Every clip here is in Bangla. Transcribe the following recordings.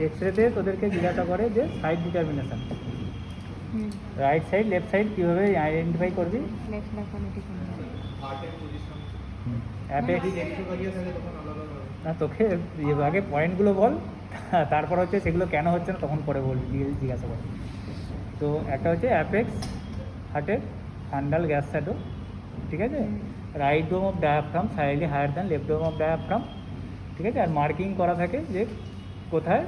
এক্সরেতে তোদেরকে জিজ্ঞাসা করে যে side determination, right side left side কীভাবে আইডেন্টিফাই করবি। না তোকে আগে পয়েন্টগুলো বল, তারপর হচ্ছে সেগুলো কেন হচ্ছে না তখন পরে বলবি, জিজ্ঞাসা কর। তো একটা হচ্ছে অ্যাপেক্স হার্টের ফান্ডাল গ্যাস শ্যাডো, ঠিক আছে। Right dome of diaphragm slightly higher than left dome of diaphragm, ঠিক আছে। আর মার্কিং করা থাকে যে কোথায়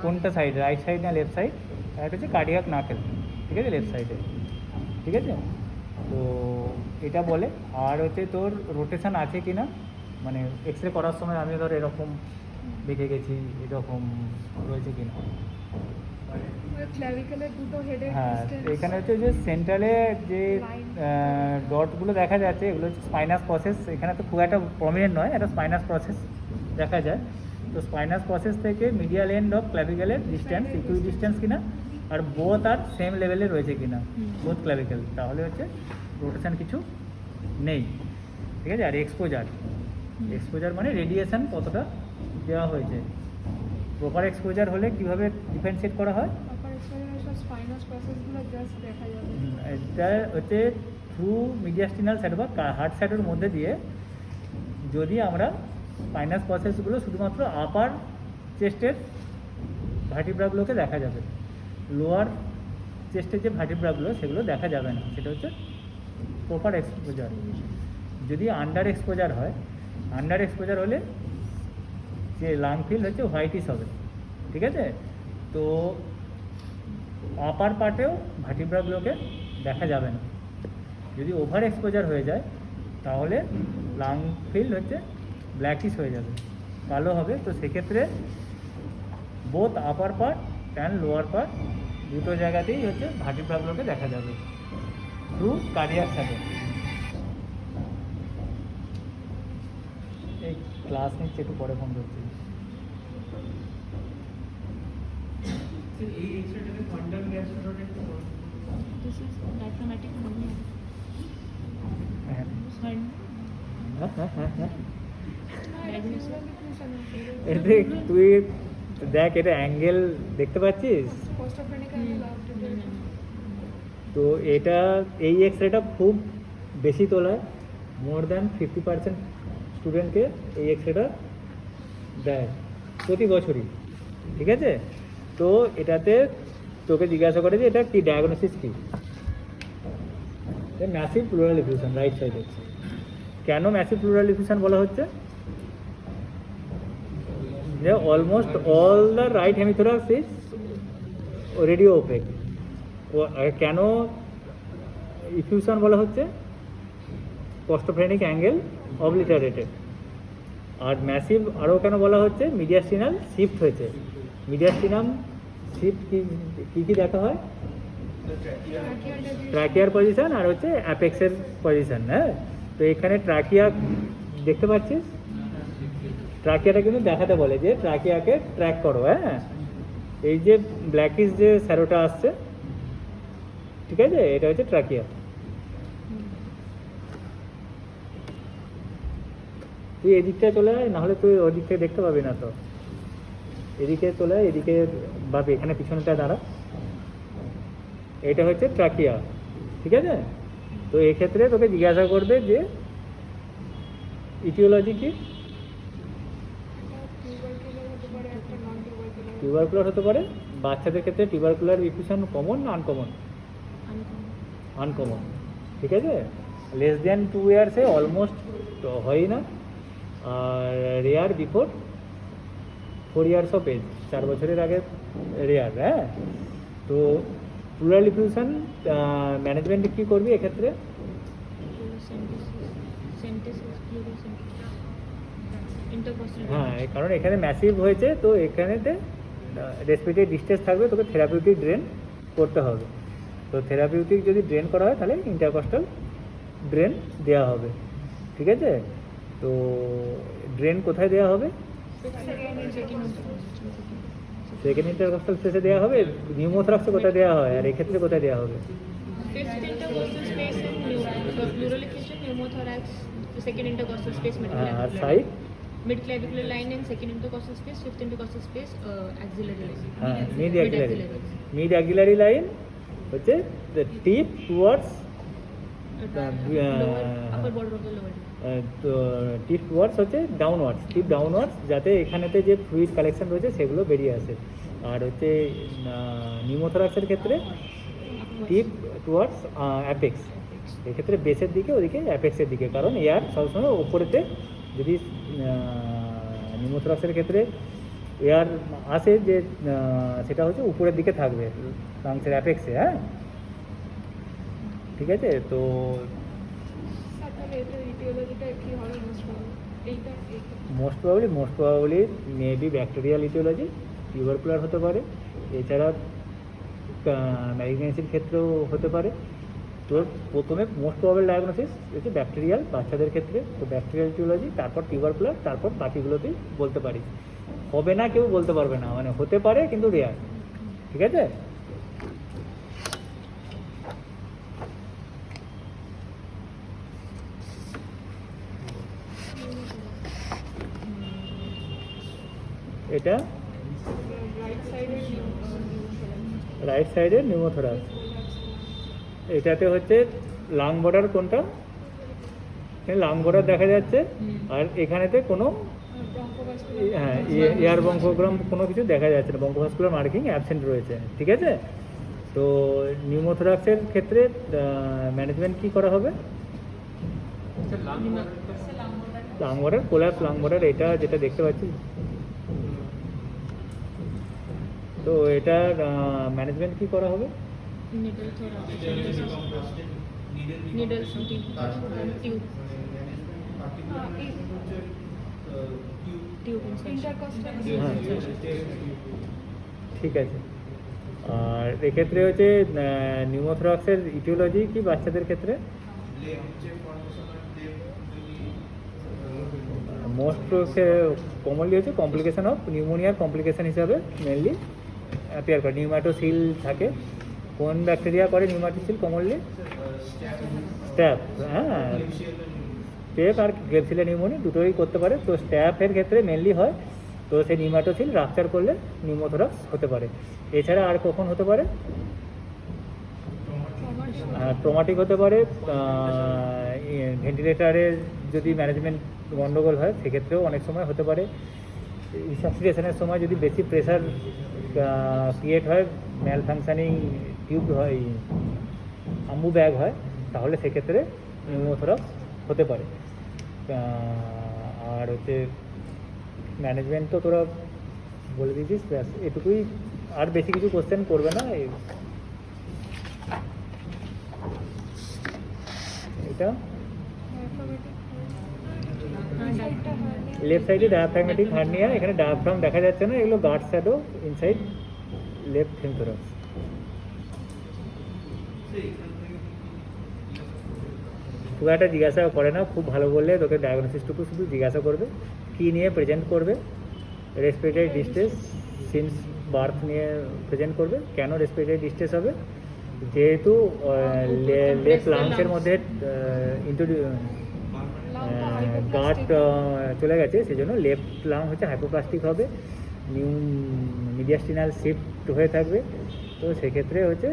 কোনটা সাইড, রাইট সাইড না লেফট সাইড। আর একটা হচ্ছে কার্ডিয়াক নাকেল, ঠিক আছে, লেফট সাইডে, ঠিক আছে। তো এটা বলে। আর হচ্ছে তোর রোটেশন আছে কি না, মানে এক্স রে করার সময় আমি ধর এরকম দেখে গেছি, এরকম রয়েছে কি না। হ্যাঁ, এখানে হচ্ছে যে সেন্ট্রালে যে ডটগুলো দেখা যাচ্ছে এগুলো হচ্ছে স্পাইনাস প্রসেস। এখানে তো খুব একটা প্রমিনেন্ট নয়, এটা স্পাইনাস প্রসেস দেখা যায়। তো স্পাইনাস প্রসেস থেকে মিডিয়াল এন্ড অফ ক্ল্যাভিকেলের ডিস্টেন্স ইকুই ডিস্টেন্স কিনা, আর বোথ আর সেম লেভেলে রয়েছে কিনা, বোথ ক্ল্যাভিকেল, তাহলে হচ্ছে রোটেশন কিছু নেই, ঠিক আছে। আর এক্সপোজার মানে রেডিয়েশন কতটা দেওয়া হয়েছে। প্রপার এক্সপোজার হলে কীভাবে ডিফারেন্সিয়েট করা হয়, এটা হচ্ছে থ্রু মিডিয়াস্টিনাল শ্যাডো বা হার্ট শ্যাডোর মধ্যে দিয়ে যদি আমরা স্পাইনাস প্রসেসগুলো শুধুমাত্র আপার চেস্টের ভার্টিব্রাগুলোকে দেখা যাবে, লোয়ার চেস্টের যে ভার্টিব্রাগুলো সেগুলো দেখা যাবে না, সেটা হচ্ছে প্রপার এক্সপোজার। যদি আন্ডার এক্সপোজার হয়, আন্ডার এক্সপোজার হলে যে লাং ফিল্ড হচ্ছে হোয়াইটিশ হবে, ঠিক আছে। তো আপার পার্টেও ভার্টিব্রাগুলোকে দেখা যাবে না। যদি ওভার এক্সপোজার হয়ে যায় তাহলে লাং ফিল্ড হচ্ছে ব্ল্যাকিশ হয়ে যাবে, কালো হবে। তো সেক্ষেত্রে both upper part and lower part দুটো জায়গাতেই হচ্ছে ভার্টিব্রাগুলোকে দেখা যাবে থ্রু কার্ডিয়াক শ্যাডো। এই ক্লাস নিচ্ছে, একটু পরে ফোন করছি। এই এক্সরেটাকে ফান্ডাল গ্যাস শ্যাডোটা কি বলে? This is diaphragmatic movement. তুই দেখ, এটা অ্যাঙ্গেল দেখতে পাচ্ছিস তো। এটা এই এক্সরেটা খুব বেশি তোলায়, মোর দ্যান 50% স্টুডেন্টকে এই এক্সরেটা দেয় প্রতি বছরই, ঠিক আছে। তো এটাতে তোকে জিজ্ঞাসা করে যে এটা কি ডায়াগনোসিস কি, ম্যাসিভ প্লুরাল এফিউশন রাইট সাইডে। কেন ম্যাসিভ প্লুরাল এফিউশন বলা হচ্ছে, যে almost all the right hemithorax is radiopaque. কেন ইফিউশন বলা হচ্ছে, কস্টোফ্রেনিক অ্যাঙ্গেল অবলিটারেটেড। আর ম্যাসিভ আরও কেন বলা হচ্ছে, মিডিয়াস্টিনাল শিফট হয়েছে। মিডিয়াস্টিনাম শিফট কী কী দেখা হয়, ট্রাকিয়ার পজিশন আর হচ্ছে অ্যাপেক্সের পজিশন। হ্যাঁ, তো এখানে ট্রাকিয়া দেখতে পাচ্ছিস, ট্রাকিয়াটা কিন্তু দেখাতে বলে যে ট্রাকিয়াকে ট্র্যাক করো। হ্যাঁ, এই যে ব্ল্যাকিশ যে স্যারোটা আসছে, ঠিক আছে, এটা হচ্ছে ট্রাকিয়া। তুই এদিকটা চলে আয়, নাহলে তুই ওদিক থেকে দেখতে পাবি না। তো এদিকে চলে আয়, এদিকে ভাবি, এখানে পিছনটা দাঁড়া। এটা হচ্ছে ট্রাকিয়া, ঠিক আছে। তো এক্ষেত্রে তোকে জিজ্ঞাসা করবে যে ইটিওলজি কি, টিউবারকুলার হতে পারে। বাচ্চাদের ক্ষেত্রে টিউবারকুলার ইফিউশন কমন না আনকমন? আনকমন, ঠিক আছে। লেস দ্যান 2 ইয়ার্সে অলমোস্ট হয় না, আর rare before 4 years of age, 4 বছরের আগে রেয়ার। হ্যাঁ, তো প্লুরাল ইফিউশন ম্যানেজমেন্ট কী করবি এক্ষেত্রে? হ্যাঁ, কারণ এখানে ম্যাসিভ হয়েছে, তো এখানেতে রেসপিরেটরি ডিস্টেন্স থাকবে, তোকে থেরাপিউটিক ড্রেন করতে হবে। তো থেরাপিউটিক যদি ড্রেন করা হয় তাহলে ইন্টারকস্টাল ড্রেন দেওয়া হবে, ঠিক আছে। তো ড্রেন কোথায় দেওয়া হবে? সেকেন্ড ইন্টারকস্টাল স্পেসে দেওয়া হবে। নিউমোথ্রাক্সে কোথায় দেওয়া হয়, আর এক্ষেত্রে কোথায় দেওয়া হবে? Pleural effusion, pneumothorax, second intercostal space, আর mid-clavicular side line. Mid-clavicular line and second intercostal space, fifth intercostal space, axillary line. হ্যাঁ mid axillary Mid-axillary. Mid axillary line হচ্ছে tip towards Lower, upper border of the lower limb. তো টিপ টুয়ার্ডস হচ্ছে ডাউনওয়ার্ডস টিপ ডাউনওয়ার্ডস যাতে এখানেতে যে ফ্লুইড কালেকশন রয়েছে সেগুলো বেরিয়ে আসে আর হচ্ছে নিউমোথোরাক্সের ক্ষেত্রে টিপ টুয়ার্ডস অ্যাপেক্স এক্ষেত্রে বেসের দিকে ওদিকে অ্যাপেক্সের দিকে কারণ এয়ার সবসময় ওপরেতে যদি নিউমোথোরাক্সের ক্ষেত্রে এয়ার আসে যে সেটা হচ্ছে উপরের দিকে থাকবে লাংসের অ্যাপেক্সে হ্যাঁ ঠিক আছে তো তাহলে এটা ইটিওলজিটা কি হবে এইটা most probably maybe bacterial etiology tubercular হতে পারে এছাড়া ম্যালিগনেন্সির ক্ষেত্রেও হতে পারে তো প্রথমে মোস্ট প্রবাবল ডায়াগনোসিস হচ্ছে ব্যাকটেরিয়াল বাচ্চাদের ক্ষেত্রে তো ব্যাকটেরিয়াল ইটিওলজি তারপর টিউবারকুলার তারপর বাকিগুলোতেই বলতে পারি হবে না কেউ বলতে পারবে না মানে হতে পারে কিন্তু রেয়ার ঠিক আছে এটা রাইট সাইডের নিউমোথোরাক্স এটাতে হচ্ছে লাং বর্ডার কোনটা লাং বর্ডার দেখা যাচ্ছে আর এখানেতে কোনো হ্যাঁ এয়ার বঙ্কোগ্রাম কোনো কিছু দেখা যাচ্ছে না বঙ্কোভাস্কুলার মার্কিং অ্যাবসেন্ট রয়েছে ঠিক আছে তো নিউমোথোরাক্সের ক্ষেত্রে ম্যানেজমেন্ট কি করা হবে lung border collapse lung border এটা যেটা দেখতে পাচ্ছি তো এটা ম্যানেজমেন্ট কি করা হবে needle thorax, needle tube, tube intercostal. হ্যাঁ ঠিক আছে আর এক্ষেত্রে হচ্ছে নিউমোথোরাক্সের ইটিওলজি কি বাচ্চাদের ক্ষেত্রে মোস্ট কমনলি হচ্ছে কমপ্লিকেশন অফ নিউমোনিয়ার কমপ্লিকেশন হিসাবে মেনলি অ্যাপিয়ার করে নিউম্যাটোসিল থাকে কোন ব্যাকটেরিয়া করে নিউম্যাটোসিল কমনলি স্ট্যাপ হ্যাঁ স্টেপ আর ক্লেপসিলা নিউমোনিয়া দুটোই করতে পারে তো স্ট্যাপের ক্ষেত্রে মেনলি হয় তো সেই নিউম্যাটোসিল রাপচার করলে নিউমোথোরাক্স হতে পারে এছাড়া আর কখন হতে পারে ট্রমাটিক হতে পারে ভেন্টিলেটারের যদি ম্যানেজমেন্ট গন্ডগোল হয় সেক্ষেত্রেও অনেক সময় হতে পারে রিসাসিটেশনের সময় যদি বেশি প্রেশার ক্রিয়েট হয় ম্যাল ফাংশানিং টিউব হয় আম্বু ব্যাগ হয় তাহলে সেক্ষেত্রে নিউমোথোরাক্স হতে পারে আর হচ্ছে ম্যানেজমেন্ট তো তোরা বলে দিয়েছিস ব্যাস এটুকুই আর বেশি কিছু কোশ্চেন করবে না এটা লেফট সাইডে ডায়াফ্রাগমেটিক হার্নিয়া এখানে ডায়াফ্রাম দেখা যাচ্ছে না এগুলো গার্ড শ্যাডো ইনসাইড লেফট হেমথোরাক্স খুব একটা জিজ্ঞাসা করে না খুব ভালো বললে তোকে ডায়াগনোসিসটুকু শুধু জিজ্ঞাসা করবে কী নিয়ে প্রেজেন্ট করবে রেসপিরেটরি ডিস্ট্রেস সিন্স বার্থ নিয়ে প্রেজেন্ট করবে কেন রেসপিরেটরি ডিস্ট্রেস হবে যেহেতু লেফট লাংসের মধ্যে গাট চলে গেছে সেই জন্য লেফট লাং হচ্ছে হাইপোপ্লাস্টিক হবে মিডিয়াস্টিনাল শিফট হয়ে থাকবে তো সেক্ষেত্রে হচ্ছে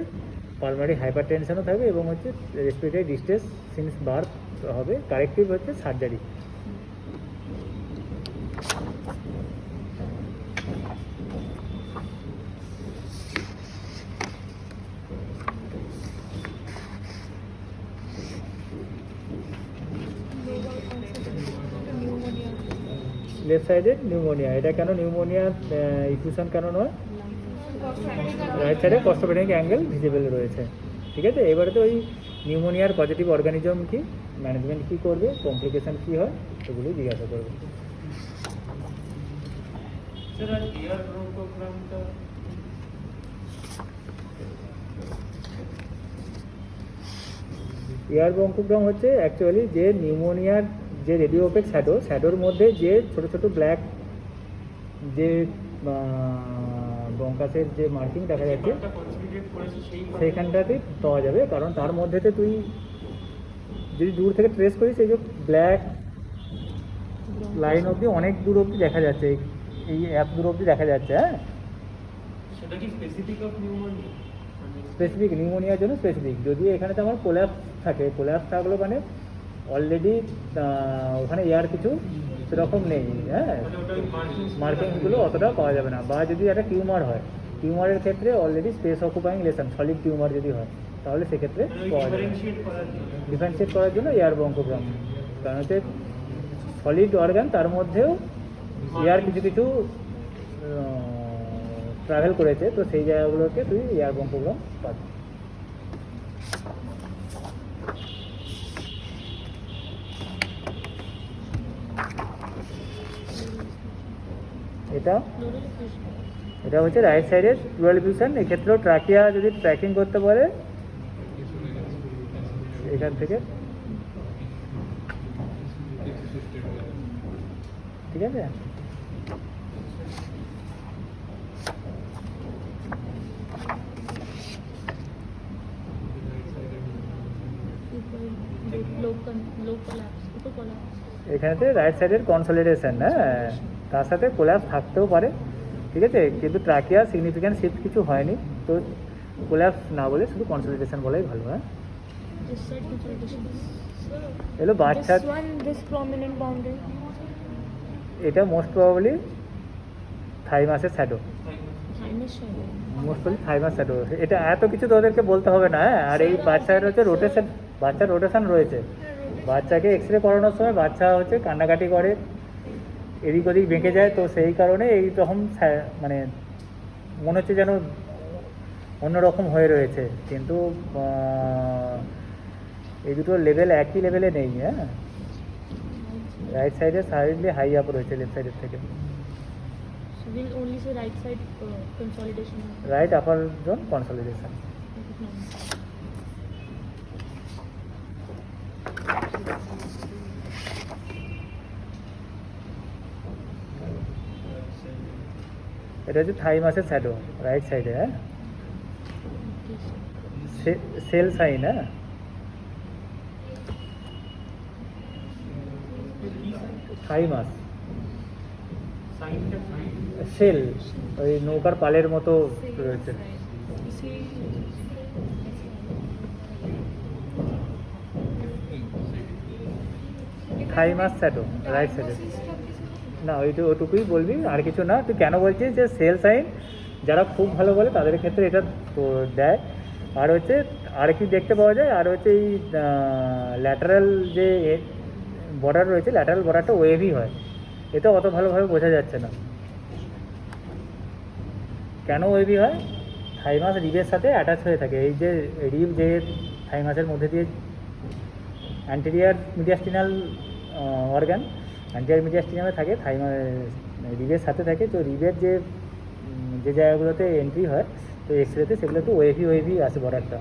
পালমারি হাইপার টেনশনও থাকবে এবং হচ্ছে রেসপিরেটরি ডিস্ট্রেস সিন্স বার্থ হবে কারেক্টিভ হচ্ছে সার্জারি লেফট সাইডে নিউমোনিয়া এটা কেন নিউমোনিয়া ইফিউশন কেন নয় রাইট সাইডে কস্টোপেনিক অ্যাঙ্গেল ভিজিবল রয়েছে ঠিক আছে এবারে তো ওই নিউমোনিয়ার পজিটিভ অর্গানিজম কি ম্যানেজমেন্ট কী করবে কমপ্লিকেশান কী হয় সেগুলো জিজ্ঞাসা করবে এয়ার ব্রঙ্কোগ্রাম হচ্ছে অ্যাকচুয়ালি যে নিউমোনিয়ার যে রেডিওপেক শ্যাডোর মধ্যে যে ছোট ছোট ব্ল্যাক যে ব্রঙ্কাসের যে মার্কিং দেখা যাচ্ছে সেইখানটাতেই পাওয়া যাবে কারণ তার মধ্যেতে তুই যদি দূর থেকে ট্রেস করি সেই যে ব্ল্যাক লাইন অবধি অনেক দূর অবধি দেখা যাচ্ছে, এই এত দূর অবধি দেখা যাচ্ছে। হ্যাঁ, সেটা কি স্পেসিফিক অফ নিউমোনিয়া? স্পেসিফিক নিউমোনিয়ার জন্য স্পেসিফিক। যদি এখানে তো আমার কোল্যাপস থাকে, কোল্যাপস থাকলো মানে অলরেডি ওখানে এয়ার কিছু সেরকম নেই। হ্যাঁ, মানে ওটা মার্কিংসগুলো অতটা পাওয়া যাবে না। বা যদি একটা টিউমার হয়, টিউমারের ক্ষেত্রে already space occupying lesion, solid tumour যদি হয় তাহলে সেক্ষেত্রে পাওয়া যাবে। ডিফারেন্সিয়েট করার জন্য ডিফারেন্সিয়েট করার জন্য এয়ার ব্রঙ্কোগ্রাম, কারণ হচ্ছে সলিড অর্গান, তার মধ্যেও এয়ার কিছু কিছু ট্রাভেল করেছে, তো সেই জায়গাগুলোকে তুই এয়ার ব্রঙ্কোগ্রাম পাবি। এটা Pleural effusion. এটা হচ্ছে রাইট সাইডের প্লুরাল এফিউশন। এক্ষেত্রেও ট্রাকিয়া যদি ট্র্যাকিং করতে পারে এখান থেকে, ঠিক আছে। Low collapse, upper collapse. এখানেতে রাইট সাইডের কনসলিডেশন, হ্যাঁ, তার সাথে কোল্যাপস থাকতেও পারে, ঠিক আছে, কিন্তু ট্রাকিয়া সিগনিফিক্যান্ট শিফট কিছু হয়নি, তো কোল্যাপস না বলে শুধু কনসলিডেশন বলাই ভালো। হ্যাঁ, This side consolidation. এগুলো বাচ্চা, This one, this prominent boundary. এটা মোস্ট প্রবাবলি থাইমাসের shadow, Thymus shadow. Most probably thymus shadow. এটা এত কিছু তো ওদেরকে বলতে হবে না। হ্যাঁ, আর এই বাচ্চার হচ্ছে রোটেশন, বাচ্চার রোটেশন রয়েছে। বাচ্চাকে এক্স রে করানোর সময় বাচ্চা হচ্ছে কান্নাকাটি করে, এদিক ওদিক বেঁকে যায়, তো সেই কারণে এই রকম মানে মনে হচ্ছে যেন অন্যরকম হয়ে রয়েছে, কিন্তু এই দুটো লেভেল একই লেভেলে নেই। হ্যাঁ, রাইট সাইডে সাইডলি হাই আপ রয়েছে লেফট সাইডের থেকে। So we'll only say right side consolidation. Right upper zone consolidation. এটা হচ্ছে থাইমাসের শ্যাডো রাইট সাইডে। হ্যাঁ, সেল সাইন। হ্যাঁ, থাইমাস সাইনটা সেল, ওই নৌকার পালের মতো রয়েছে। থাইমাস শ্যাডো রাইট সাইডে। না, ওটুকুই বলবি, আর কিছু না। তুই কেন বলছিস যে সেল সাইন যারা খুব ভালো বলে তাদের ক্ষেত্রে এটা তো দেয়। আর হচ্ছে আর কি দেখতে পাওয়া যায়, আর হচ্ছে এই ল্যাটারাল যে বর্ডার রয়েছে, ল্যাটারাল বর্ডারটা ওয়েভি হয়, এটা অত ভালোভাবে বোঝা যাচ্ছে না। কেন ওয়েভি হয়? থাইমাস রিবের সাথে অ্যাটাচ হয়ে থাকে। এই যে রিব যে থাইমাসের মধ্যে দিয়ে অ্যান্টেরিয়ার মিডিয়াস্টিনাল অর্গান, অ্যান্টেরিয়ার মিডিয়াস্টিনামে থাকে, রিবের সাথে থাকে, তো রিবের যে জায়গাগুলোতে এন্ট্রি হয়, তো এক্স রেতে সেগুলো একটু ওয়েভি আসে বর্ডারটা।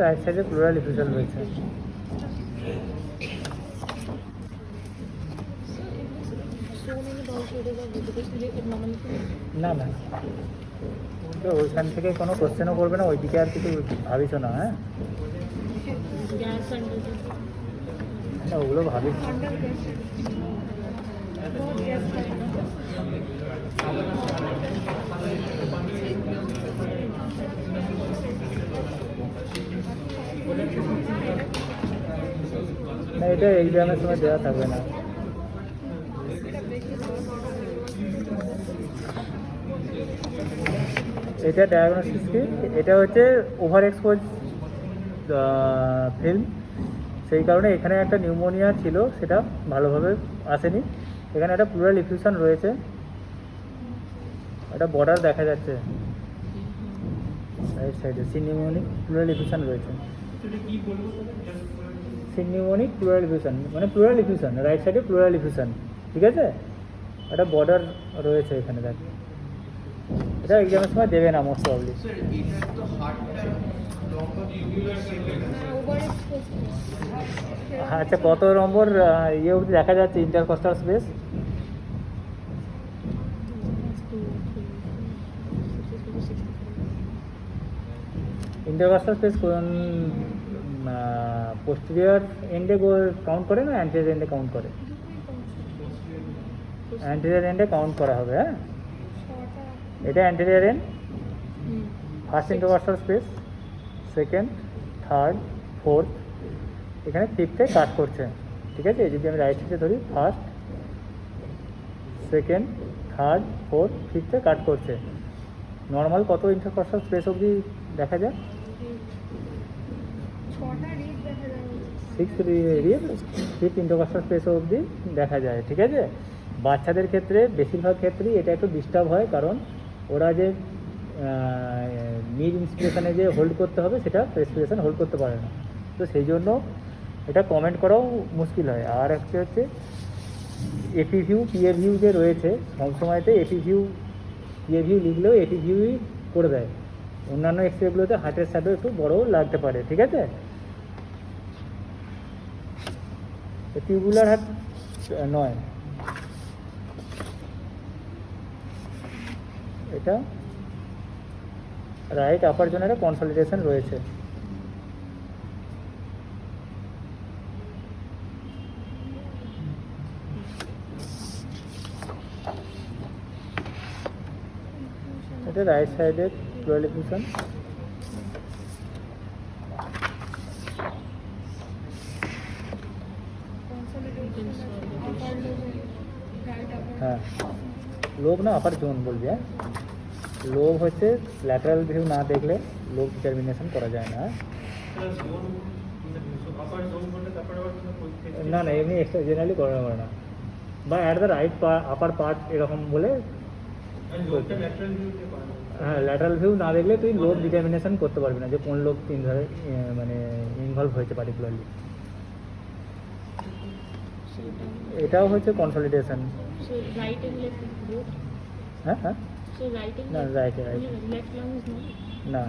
রাইট সাইডে প্লুরাল এফিউশন রয়েছে। So many bowel shaders are visible. Is it abnormality? না না, তো ওইখান থেকে কোনো কোশ্চেনও করবে না, ওইদিকে আর কিছু ভাবিস না। হ্যাঁ, Gas under the না ওগুলো ভাবিস। না, এটা এক্সামের সময় দেওয়া থাকবে না। এটা ডায়াগনোসিস কি, এটা হচ্ছে ওভার এক্সপোজ ফিল্ম, সেই কারণে এখানে একটা নিউমোনিয়া ছিল, সেটা ভালোভাবে আসেনি। এখানে একটা প্লুরাল ইফিউশন রয়েছে, একটা বর্ডার দেখা যাচ্ছে রাইট সাইডে, সিনিউমোনিক প্লুরাল ইফিউশন রয়েছে। সেটা কি বলবো তাহলে? সিনিউমোনিক প্লুরাল ইফিউশন মানে প্লুরাল ইফিউশন, রাইট সাইডে প্লুরাল ইফিউশন, ঠিক আছে? একটা বর্ডার রয়েছে এখানে, দেখ। এটা এক্সামের সময় দেবে না মোস্ট প্রবলি। স্যার এটা তো হার্টটা লম্বা টিউবুলার সেকেন্ড আছে। আচ্ছা, কত নম্বর ইয়ে অবধি দেখা যাচ্ছে ইন্টারকস্টাল স্পেস? ইন্টারকস্টাল স্পেস কোন পোস্টেরিয়র এন্ডে কাউন্ট করে না অ্যান্টেরিয়র এন্ডে কাউন্ট করে? অ্যান্টেরিয়র এন্ডে কাউন্ট করা হবে। হ্যাঁ, এটা anterior end, first intercostal space, second, third, fourth, এখানে ফিফথে কাট করছে, ঠিক আছে? যদি আমি রাইট সাইডে ধরি, ফার্স্ট, সেকেন্ড, থার্ড, ফোর্থ, ফিফথে কাট করছে। নর্মাল কত ইন্টারকস্টাল স্পেস অবধি দেখা যায়? 6 রিব, ফিফথ ইন্টারকস্টাল স্পেস অবধি দেখা যায়, ঠিক আছে? বাচ্চাদের ক্ষেত্রে বেশিরভাগ ক্ষেত্রেই এটা একটু ডিস্টার্ব হয়, কারণ ওরা যে মিড ইন্সপিরেশনে যে হোল্ড করতে হবে, সেটা রেসপিরেশন হোল্ড করতে পারে না, তো সেই জন্য এটা কমেন্ট করাও মুশকিল হয়। আর একটা হচ্ছে এপি ভিউ, পিএ ভিউ যে রয়েছে, সবসময়তে এপি ভিউ পিএ ভিউ লিখলেও এপি ভিউই করে দেয়। অন্যান্য এক্সরেগুলোতে হার্টের শ্যাডো একটু বড়ও লাগতে পারে, ঠিক আছে? টিউবুলার হার্ট নয়, এটা রাইট আপার জোনের কনসলিডেশন রয়েছে। এটা রাইট সাইডের প্লুরাল ইফিউশন। হ্যাঁ, লোভ না আপার জোন বলবি। হ্যাঁ, লোভ হচ্ছে ল্যাটারাল ভিউ না দেখলে লোভ ডিটারমিনেশন করা যায় না। জোন আপার জোন করলে তারপরে আবার কোনো না না, এমনি এক্সট্রা জেনারেলি করা হয় না, বা at the right upper part এরকম বলে। জোনটা ল্যাটারাল ভিউতে পায় না। হ্যাঁ, ল্যাটারাল ভিউ না দেখলে তুই লোভ ডিটারমিনেশন করতে পারবি না যে কোন লোভ তিনভাবে মানে ইনভলভ হয়েছে পার্টিকুলারলি। এটাও হচ্ছে consolidation. So right and left both. হ্যাঁ হ্যাঁ, So right and না left. Right right Only left lung is not. না,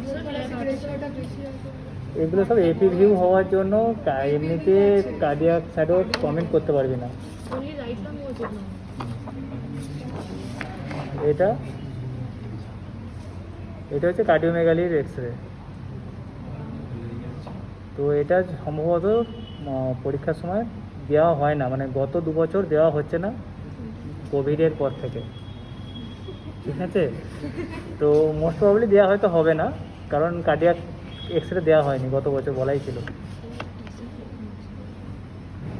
Sir, left. এগুলো সব এপি ভিউ হওয়ার জন্য এমনিতে কার্ডিয়াক শ্যাডো কমেন্ট করতে পারবি না। Only right lung was it now. এটা এটা হচ্ছে কার্ডিওমেগালির এক্সরে। তো এটা সম্ভবত পরীক্ষার সময় দেওয়া হয় না, মানে গত 2 বছর দেওয়া হচ্ছে না কোভিডের পর থেকে, ঠিক আছে? তো মোস্ট প্রবাবলি দেওয়া হয়তো হবে না, কারণ কার্ডিয়াক এক্সরে দেওয়া হয়নি গত বছর, বলাই ছিল।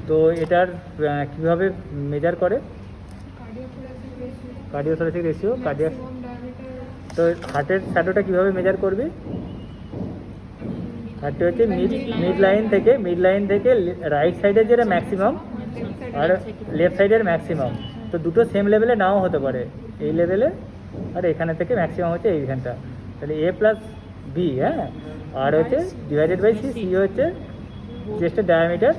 তো এটার কীভাবে মেজার করে? Cardiothoracic ratio, cardiac. তো হার্টের শ্যাডোটা কীভাবে মেজার করবি? হার্টে হচ্ছে মিড লাইন থেকে রাইট সাইডের যেটা ম্যাক্সিমাম আর লেফট সাইডের ম্যাক্সিমাম, তো দুটো সেম লেভেলে নাও হতে পারে, এই লেভেলে আর এখানে থেকে ম্যাক্সিমাম হচ্ছে এইখানটা, তাহলে এ প্লাস বি। হ্যাঁ, আর হচ্ছে ডিভাইডেড বাই সি, সি হচ্ছে চেস্টের ডায়ামিটার,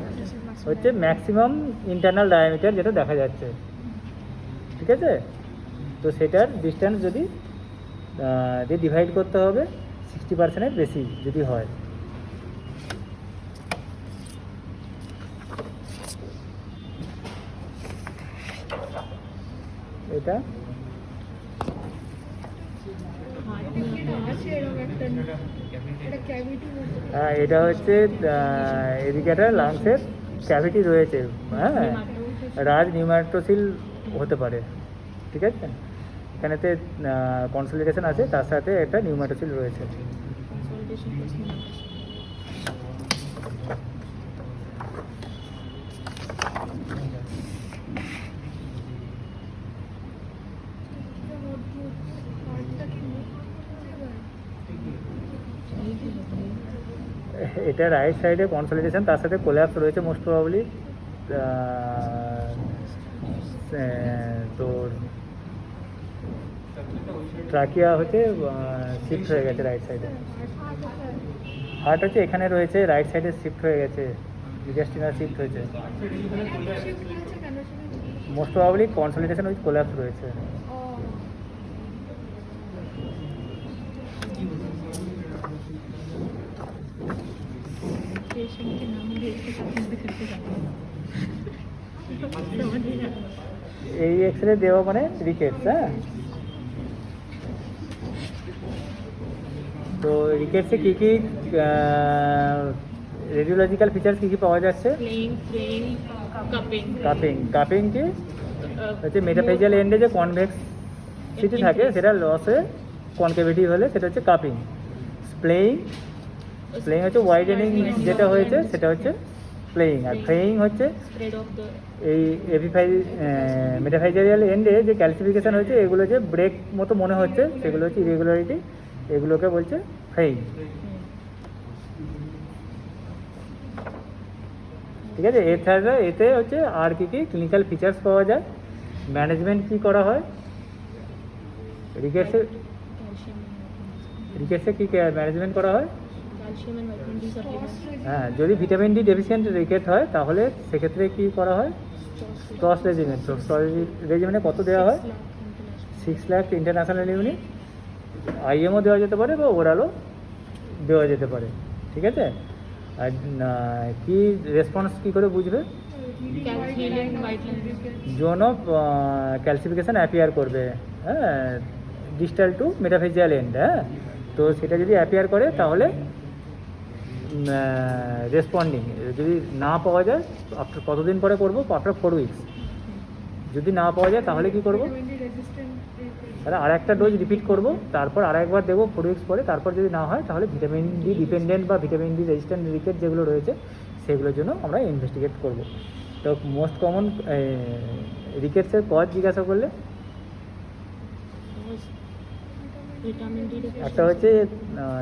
হচ্ছে ম্যাক্সিমাম ইন্টারনাল ডায়ামিটার যেটা দেখা যাচ্ছে, ঠিক আছে? তো সেটার ডিস্টেন্স যদি ডিভাইড করতে হবে 60%-এর বেশি যদি হয়। এটা হ্যাঁ, এটা হচ্ছে এদিকে একটা লাংসের ক্যাভিটি রয়েছে। হ্যাঁ, রাজ নিউম্যাটোসিল হতে পারে, ঠিক আছে। এখানেতে কনসলিডেশন আছে, তার সাথে একটা নিউম্যাটোসিল রয়েছে। Consolidation plus pneumatocyl. এটা রাইট সাইডে কনসলিডেশন, তার সাথে কোল্যাপস রয়েছে মোস্ট প্রবাবলি। তোর ট্রাকিয়া হচ্ছে শিফট হয়ে গেছে রাইট সাইডে। হার্ট হচ্ছে এখানে রয়েছে, রাইট সাইডে শিফট হয়ে গেছে, ডিজাস্টিনার শিফট হয়েছে। Most probably consolidation with collapse রয়েছে। पेशेंट के नाम देख के साथ में करके जाते हैं समझ नहीं आता এই এক্সরে দেওয়া মানে রিকেটস, হ্যাঁ। তো রিকেটসে কী কী রেডিওলজিক্যাল ফিচার্স কী কী পাওয়া যাচ্ছে? प्लेइंग फ्रेम कपिंग কাপিং কি হচ্ছে মেটাফেজিয়াল এন্ডে যে কনভেক্স সিটি থাকে সেটা লস হয়ে কনকেভিটি হলে সেটা হচ্ছে কাপিং। স্প্লেইং হচ্ছে ওয়াইডেনিং যেটা হয়েছে সেটা হচ্ছে প্লেইং। আর ফ্রেইং হচ্ছে स्प्रेड ऑफ द এই মেটাফেজিয়াল এন্ডে যে ক্যালসিফিকেশন হয়েছে, এগুলো যে ব্রেক মতো মনে হচ্ছে সেগুলো হচ্ছে ইরেগুলারিটি, এগুলোকে বলছে ফ্রেইং, ঠিক আছে। এছাড়া এতে হচ্ছে আর কী কী ক্লিনিক্যাল ফিচার্স পাওয়া যায়, ম্যানেজমেন্ট কী করা হয় রিকেটসে, कैल्शियम কী ম্যানেজমেন্ট করা হয়। Calcium and vitamin D supplements হ্যাঁ, যদি ভিটামিন ডি ডেফিসিয়েন্ট রিকেট হয় তাহলে সেক্ষেত্রে কী করা হয়, স্টস রেজিমেন্ট। তো স্টস রেজিমেন্টে কত দেওয়া হয়? 6 লাখ ইন্টারন্যাশনাল ইউনিট। আইএমও দেওয়া যেতে পারে বা ওরালও দেওয়া যেতে পারে, ঠিক আছে। আর কি রেসপন্স কী করে বুঝবে? कैल्शियम वाइटलाइन জোন অফ ক্যালসিফিকেশান অ্যাপিয়ার করবে, হ্যাঁ, ডিস্টাল টু মেটাফেজিয়াল এন্ড, হ্যাঁ। তো সেটা যদি অ্যাপিয়ার করে তাহলে রেসপন্ডিং। যদি না পাওয়া যায় আফটার কতদিন পরে করবো? After 4 weeks. যদি না পাওয়া যায় তাহলে কি করব? তাহলে আর একটা ডোজ রিপিট করব, তারপর আর একবার দেবো 4 উইকস পরে। তারপর যদি না হয় তাহলে ভিটামিন ডি ডিপেন্ডেন্ট বা ভিটামিন ডি রেজিস্ট্যান্ট রিকেট যেগুলো রয়েছে সেগুলোর জন্য আমরা ইনভেস্টিগেট করব। তো মোস্ট কমন রিকেটসের কজ জিজ্ঞাসা করলে विटामिन डी একটা হচ্ছে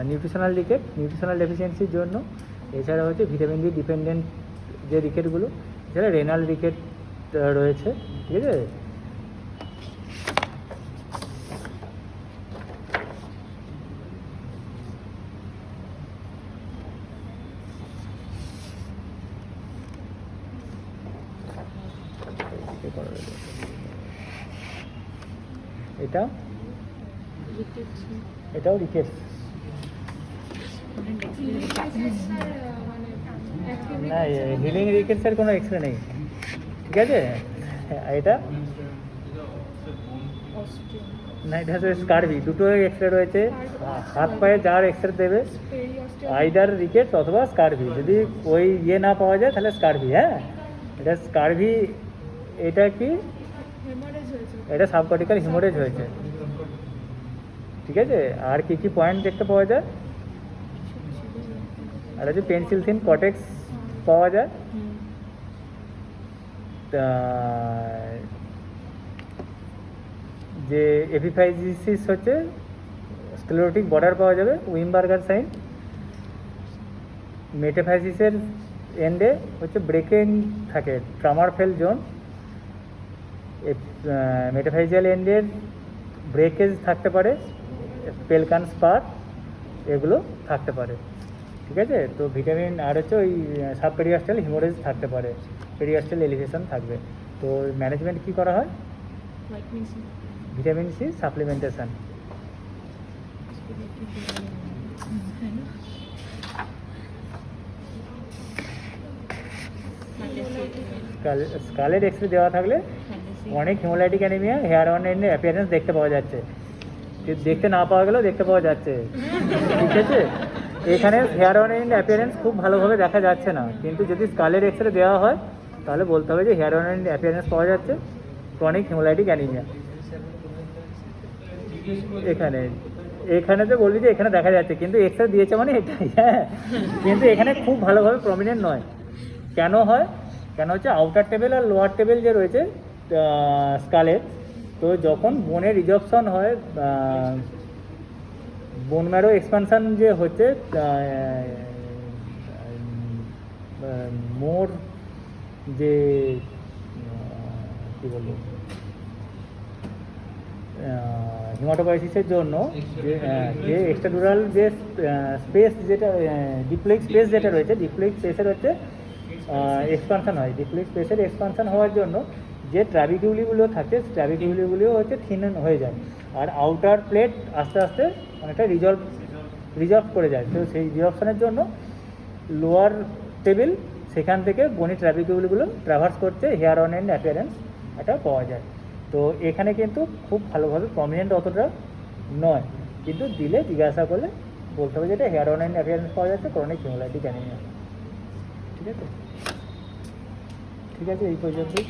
নিউট্রিশনাল রিকেট, নিউট্রিশনাল ডেফিসিয়েন্সির জন্য। এছাড়া হচ্ছে ভিটামিন ডি ডিপেন্ডেন্ট যে রিকেটগুলো, এছাড়া রেনাল রিকেট রয়েছে, ঠিক আছে। এটা এটাও রিকেটস না, হিলিং রিকেটসের কোনো এক্সরে নেই, ঠিক আছে। এটা না, এটা হচ্ছে স্কারভি। দুটো এক্সরে রয়েছে, হাত পায়ে যার এক্সরে দেবে আইদার রিকেটস অথবা স্কারভি। যদি ওই ইয়ে না পাওয়া যায় তাহলে স্কারভি, হ্যাঁ। এটা স্কারভি। এটা কি? এটা সাবকর্টিক্যাল হিমোরেজ হয়েছে, ঠিক আছে। আর কি কি পয়েন্ট দেখতে পাওয়া যায়? আর হচ্ছে পেন্সিল থিন কটেক্স পাওয়া যায়। যে এপিফাইজিসিস হচ্ছে স্ক্লেরোটিক বর্ডার পাওয়া যাবে, উইমবার্গার সাইন। মেটাফাইজিসের এন্ডে হচ্ছে ব্রেকেন থাকে, ট্রামার ফেল জোন। মেটাফাইজিয়াল এন্ডের ব্রেকেজ থাকতে পারে, পেলকান স্পার, এগুলো থাকতে পারে, ঠিক আছে। তো ভিটামিন আর হচ্ছে ওই সাবপেরিয়াস্টাল হিমোরেজ থাকতে পারে, পেরিয়াস্টাল এলিভেশন থাকবে। তো ম্যানেজমেন্ট কী করা হয়? Vitamin C vitamin C supplementation. স্কালের এক্সরে দেওয়া থাকলে অনেক haemolytic anaemia, hair on end appearance দেখতে পাওয়া যাচ্ছে। দেখতে না পাওয়া গেলেও দেখতে পাওয়া যাচ্ছে, ঠিক আছে। এখানে হেয়ার অন এন্ড অ্যাপিয়ারেন্স খুব ভালোভাবে দেখা যাচ্ছে না, কিন্তু যদি স্কালের এক্সরে দেওয়া হয় তাহলে বলতে হবে যে হেয়ার অন অ্যান্ড অ্যাপিয়ারেন্স পাওয়া যাচ্ছে ক্রনিক হিমোলাইটিক অ্যানিমিয়া। এখানে এখানে তো বলবি যে এখানে দেখা যাচ্ছে, কিন্তু এক্সরে দিয়েছে মানে এটাই, হ্যাঁ, কিন্তু এখানে খুব ভালোভাবে প্রমিনেন্ট নয়। কেন হয়? কেন হচ্ছে আউটার টেবিল আর লোয়ার টেবিল যে রয়েছে স্কালের, তো যখন বোনের রিজপশন হয়, বোন ম্যারো এক্সপানশন যে হচ্ছে, মোর যে কী বলবো, হিমাটোপাইসিসের জন্য যে এক্সট্রাডুরাল যে স্পেস যেটা ডিপ্লয়েড স্পেস যেটা রয়েছে, ডিপ্লয়েড স্পেসের হচ্ছে এক্সপানশন হয়। ডিপ্লয়েড স্পেসের এক্সপানশন হওয়ার জন্য যে ট্র্যাবিকিউলিগুলো থাকে, ট্র্যাবিকিউলিগুলিও হচ্ছে থিন হয়ে যায়, আর আউটার প্লেট আস্তে আস্তে অনেকটা রিজলভ করে যায়। তো সেই রিজপশনের জন্য লোয়ার টেবিল সেখান থেকে বনি ট্র্যাবিকিউলিগুলো ট্রাভার্স করতে হেয়ার অন অ্যান্ড অ্যাপিয়ারেন্স এটা পাওয়া যায়। তো এখানে কিন্তু খুব ভালোভাবে প্রমিনেন্ট অতটা নয়, কিন্তু দিলে জিজ্ঞাসা করলে বলতে হবে যে এটা হেয়ার অন অ্যান্ড অ্যাপিয়ারেন্স পাওয়া যাচ্ছে ক্রনিক হিমোলাইটিক অ্যানিমিয়া। ঠিক আছে, ঠিক আছে, এই পর্যন্তই।